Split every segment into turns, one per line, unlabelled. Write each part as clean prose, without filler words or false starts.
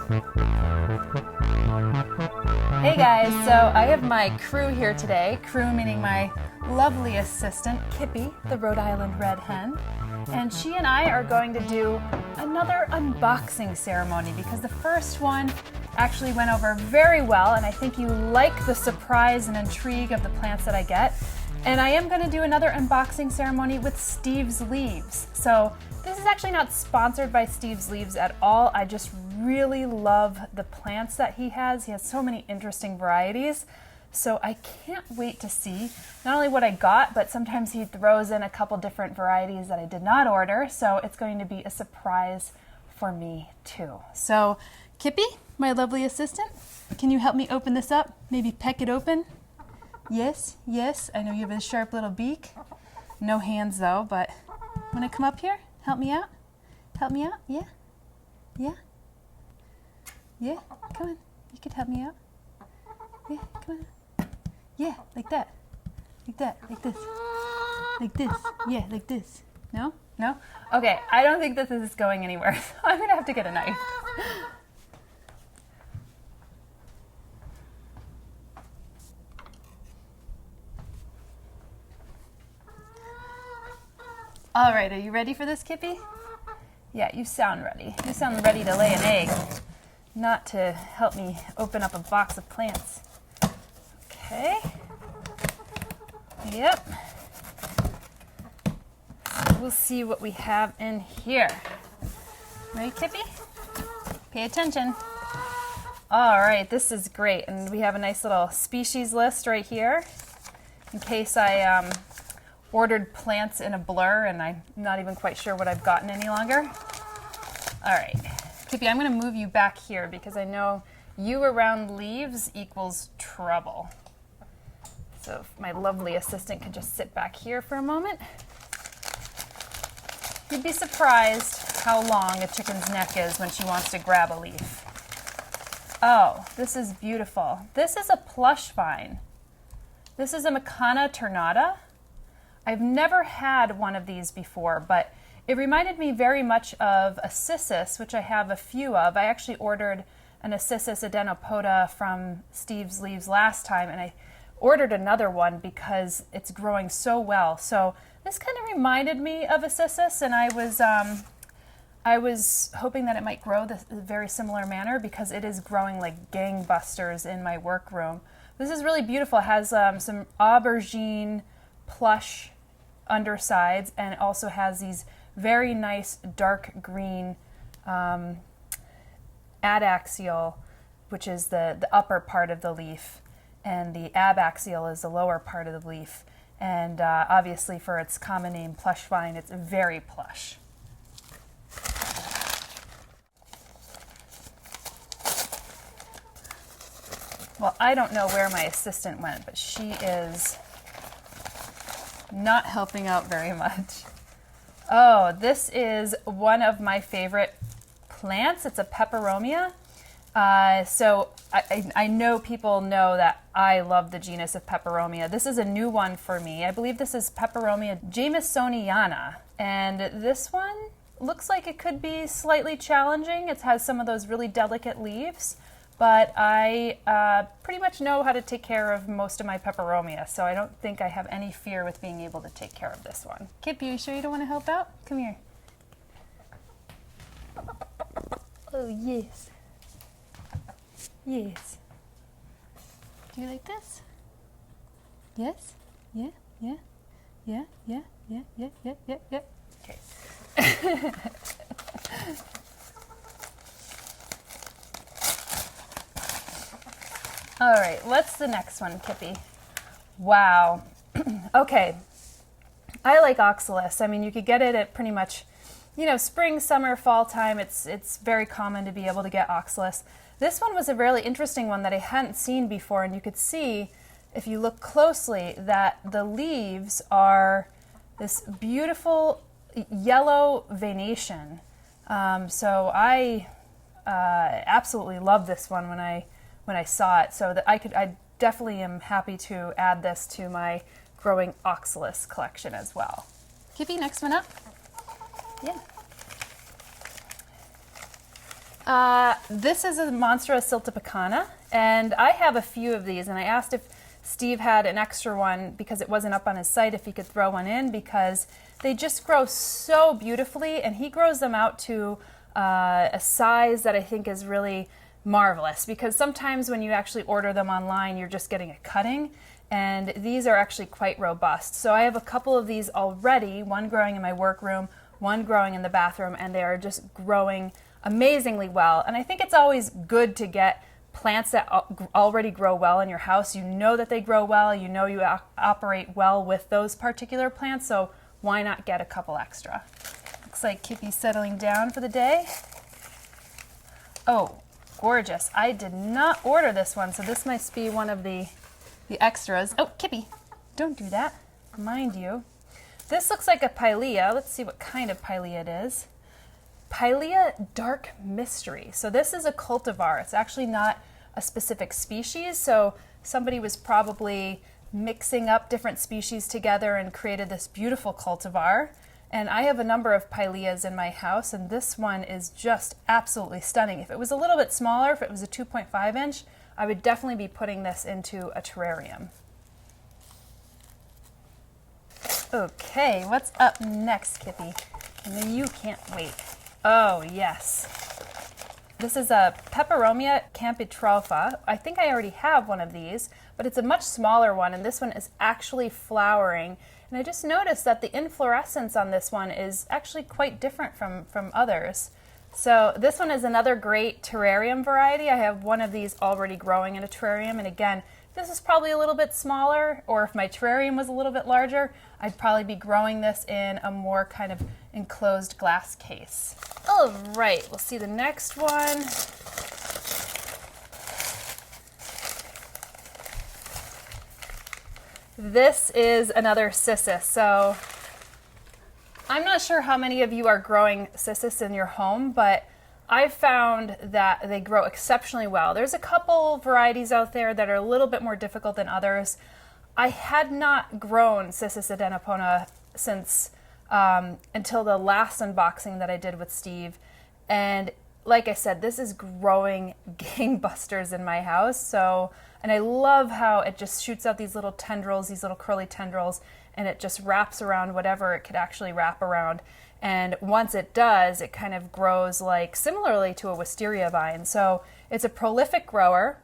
Hey guys, so I have my crew here today, crew meaning my lovely assistant, Kippy, the Rhode Island Red Hen, and she and I are going to do another unboxing ceremony because the first one actually went over very well, and I think you like the surprise and intrigue of the plants that I get. And I am going to do another unboxing ceremony with Steve's Leaves. So this is actually not sponsored by Steve's Leaves at all. I just really love the plants that he has. He has so many interesting varieties. So I can't wait to see not only what I got, but sometimes he throws in a couple different varieties that I did not order. So it's going to be a surprise for me too. So Kippy, my lovely assistant, can you help me open this up? Maybe peck it open? Yes, yes, I know you have a sharp little beak. No hands though, but want to come up here? Help me out? Help me out? Yeah? Yeah? Yeah? Come on. You could help me out. Yeah, come on. Yeah, like that. Like that. Like this. Like this. Yeah, like this. No? No? Okay, I don't think this is going anywhere, so I'm going to have to get a knife. All right, are you ready for this, Kippy? Yeah, you sound ready. You sound ready to lay an egg, not to help me open up a box of plants. Okay. Yep. We'll see what we have in here. Ready, Kippy? Pay attention. All right, this is great. And we have a nice little species list right here in case I ordered plants in a blur and I'm not even quite sure what I've gotten any longer. All right, Kippy, I'm going to move you back here because I know you around leaves equals trouble. So if my lovely assistant could just sit back here for a moment. You'd be surprised how long a chicken's neck is when she wants to grab a leaf. Oh, this is beautiful. This is a plush vine. This is a Macana tornata. I've never had one of these before, but it reminded me very much of a cissus, which I have a few of. I actually ordered an cissus adenopoda from Steve's Leaves last time, and I ordered another one because it's growing so well. So this kind of reminded me of a cissus, and I was hoping that it might grow the very similar manner because it is growing like gangbusters in my workroom. This is really beautiful. It has some aubergine plush undersides, and it also has these very nice dark green adaxial, which is the upper part of the leaf, and the abaxial is the lower part of the leaf. And obviously for its common name, plush vine, it's very plush. Well, I don't know where my assistant went, but she is not helping out very much. Oh, this is one of my favorite plants. It's a peperomia. So I know people know that I love the genus of peperomia. This is a new one for me. I believe this is Peperomia jamesoniana. And this one looks like it could be slightly challenging. It has some of those really delicate leaves. But I pretty much know how to take care of most of my peperomia, so I don't think I have any fear with being able to take care of this one. Kip, you sure you don't want to help out? Come here. Oh, yes. Yes. Do you like this? Yes? Yeah? Yeah? Yeah? Yeah? Yeah? Yeah? Yeah? Yeah? Yeah? Okay. All right, what's the next one, Kippy? Wow. Okay. I like oxalis. I mean, you could get it at pretty much, spring, summer, fall time. It's very common to be able to get oxalis. This one was a really interesting one that I hadn't seen before, and you could see, if you look closely, that the leaves are this beautiful yellow veination. So I absolutely love this one when I saw it. So that I definitely am happy to add this to my growing oxalis collection as well. Kippy, next one up. Yeah. This is a Monstera siltepecana, and I have a few of these, and I asked if Steve had an extra one because it wasn't up on his site, if he could throw one in, because they just grow so beautifully, and he grows them out to a size that I think is really marvelous, because sometimes when you actually order them online, you're just getting a cutting, and these are actually quite robust. So I have a couple of these already, one growing in my workroom, one growing in the bathroom, and they are just growing amazingly well. And I think it's always good to get plants that already grow well in your house. You know that they grow well, you know you operate well with those particular plants, so why not get a couple extra? Looks like Kippy's settling down for the day. Oh, gorgeous. I did not order this one, so this might be one of the extras. Oh, Kippy, don't do that, mind you. This looks like a pilea. Let's see what kind of pilea it is. Pilea Dark Mystery. So this is a cultivar. It's actually not a specific species, so somebody was probably mixing up different species together and created this beautiful cultivar. And I have a number of pileas in my house, and this one is just absolutely stunning. If it was a little bit smaller, if it was a 2.5 inch, I would definitely be putting this into a terrarium. Okay, what's up next, Kippy? I know you can't wait. Oh, yes. This is a Peperomia campitropha. I think I already have one of these, but it's a much smaller one, and this one is actually flowering. And I just noticed that the inflorescence on this one is actually quite different from others. So this one is another great terrarium variety. I have one of these already growing in a terrarium, and again, this is probably a little bit smaller, or if my terrarium was a little bit larger, I'd probably be growing this in a more kind of enclosed glass case. All right, we'll see the next one. This is another cissus. So I'm not sure how many of you are growing cissus in your home, but I've found that they grow exceptionally well. There's a couple varieties out there that are a little bit more difficult than others. I had not grown Cissus adenopona since until the last unboxing that I did with Steve. And like I said, this is growing gangbusters in my house. So, and I love how it just shoots out these little tendrils, these little curly tendrils, and it just wraps around whatever it could actually wrap around. And once it does, it kind of grows like similarly to a wisteria vine. So it's a prolific grower.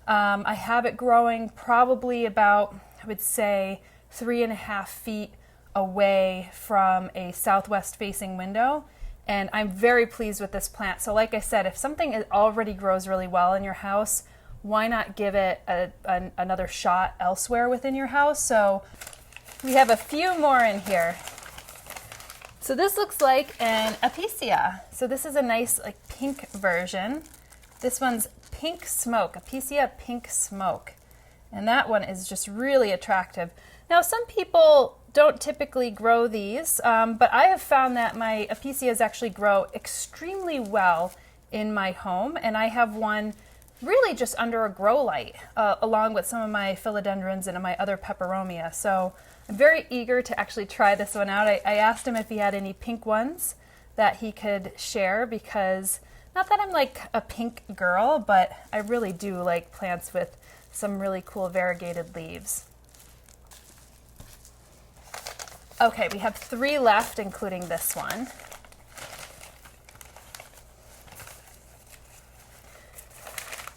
I have it growing probably about, I would say, 3.5 feet away from a southwest facing window. And I'm very pleased with this plant. So like I said, if something already grows really well in your house, why not give it another shot elsewhere within your house? So we have a few more in here. So this looks like an Apicia. So this is a nice like pink version. This one's Pink Smoke, Apicia Pink Smoke. And that one is just really attractive. Now some people don't typically grow these, but I have found that my Apicias actually grow extremely well in my home, and I have one really just under a grow light, along with some of my philodendrons and my other peperomia. So I'm very eager to actually try this one out. I asked him if he had any pink ones that he could share, because not that I'm like a pink girl, but I really do like plants with some really cool variegated leaves. Okay, we have 3 left, including this one.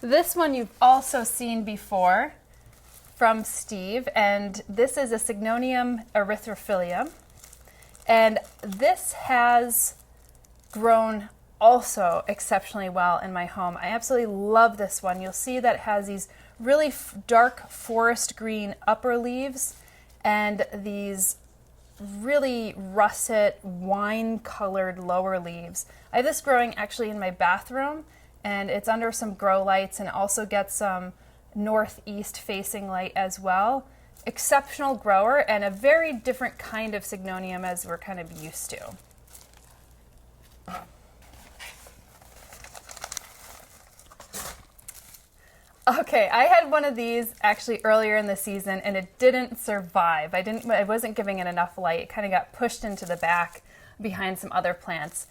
This one you've also seen before from Steve, and this is a Signonium erythrophilium. And this has grown also exceptionally well in my home. I absolutely love this one. You'll see that it has these really dark forest green upper leaves and these really russet wine colored lower leaves. I have this growing actually in my bathroom, and it's under some grow lights, and also gets some northeast facing light as well. Exceptional grower, and a very different kind of Signonium as we're kind of used to. Okay, I had one of these actually earlier in the season, and it didn't survive. I wasn't giving it enough light. It kind of got pushed into the back behind some other plants.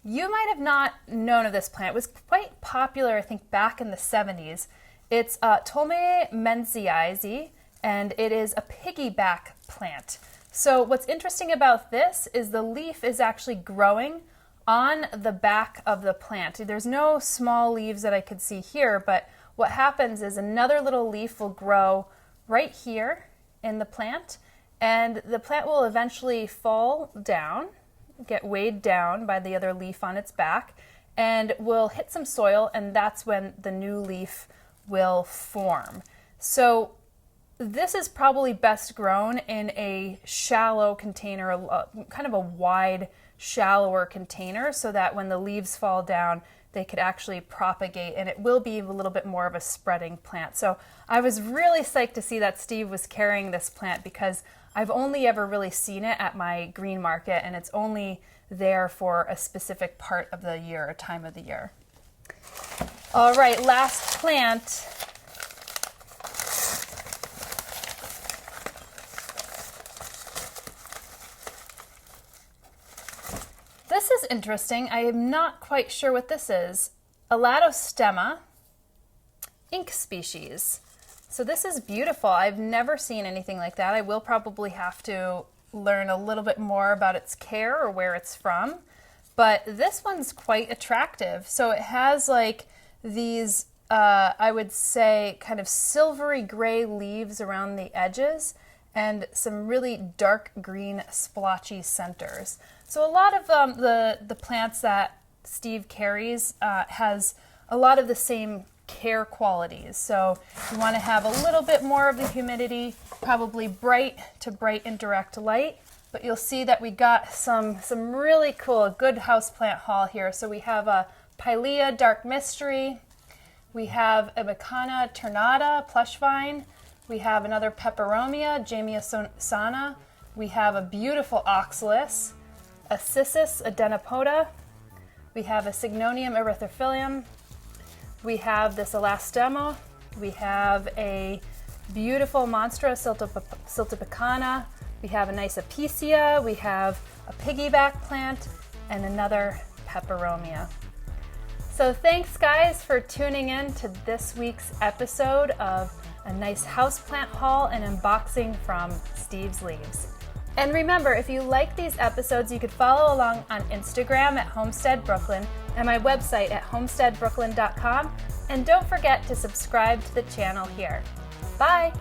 You might have not known of this plant. It was quite popular, I think, back in the 70s. It's Tome menziesii, and it is a piggyback plant. So what's interesting about this is the leaf is actually growing on the back of the plant. There's no small leaves that I could see here, but what happens is another little leaf will grow right here in the plant, and the plant will eventually fall down, get weighed down by the other leaf on its back, and will hit some soil, and that's when the new leaf will form. So this is probably best grown in a shallow container, kind of a wide, shallower container, so that when the leaves fall down, they could actually propagate, and it will be a little bit more of a spreading plant. So I was really psyched to see that Steve was carrying this plant, because I've only ever really seen it at my green market, and it's only there for a specific part of the year, a time of the year. All right, last plant. This is interesting. I am not quite sure what this is. Elatostemma, ink species. So this is beautiful. I've never seen anything like that. I will probably have to learn a little bit more about its care or where it's from. But this one's quite attractive. So it has like these, I would say, kind of silvery gray leaves around the edges and some really dark green splotchy centers. So a lot of the plants that Steve carries has a lot of the same care qualities. So you want to have a little bit more of the humidity, probably bright to bright indirect light, but you'll see that we got some really cool, good houseplant haul here. So we have a Pilea dark mystery, we have a Mecana ternata plush vine, we have another Peperomia jamesoniana, we have a beautiful oxalis, a Cissus adenopoda, we have a Signonium erythrophilium, we have this elastemo, we have a beautiful Monstra siltepecana, we have a nice Apicia, we have a piggyback plant, and another Peperomia. So thanks guys for tuning in to this week's episode of a nice houseplant haul and unboxing from Steve's Leaves. And remember, if you like these episodes, you could follow along on Instagram at Homestead Brooklyn and my website at homesteadbrooklyn.com. And don't forget to subscribe to the channel here. Bye!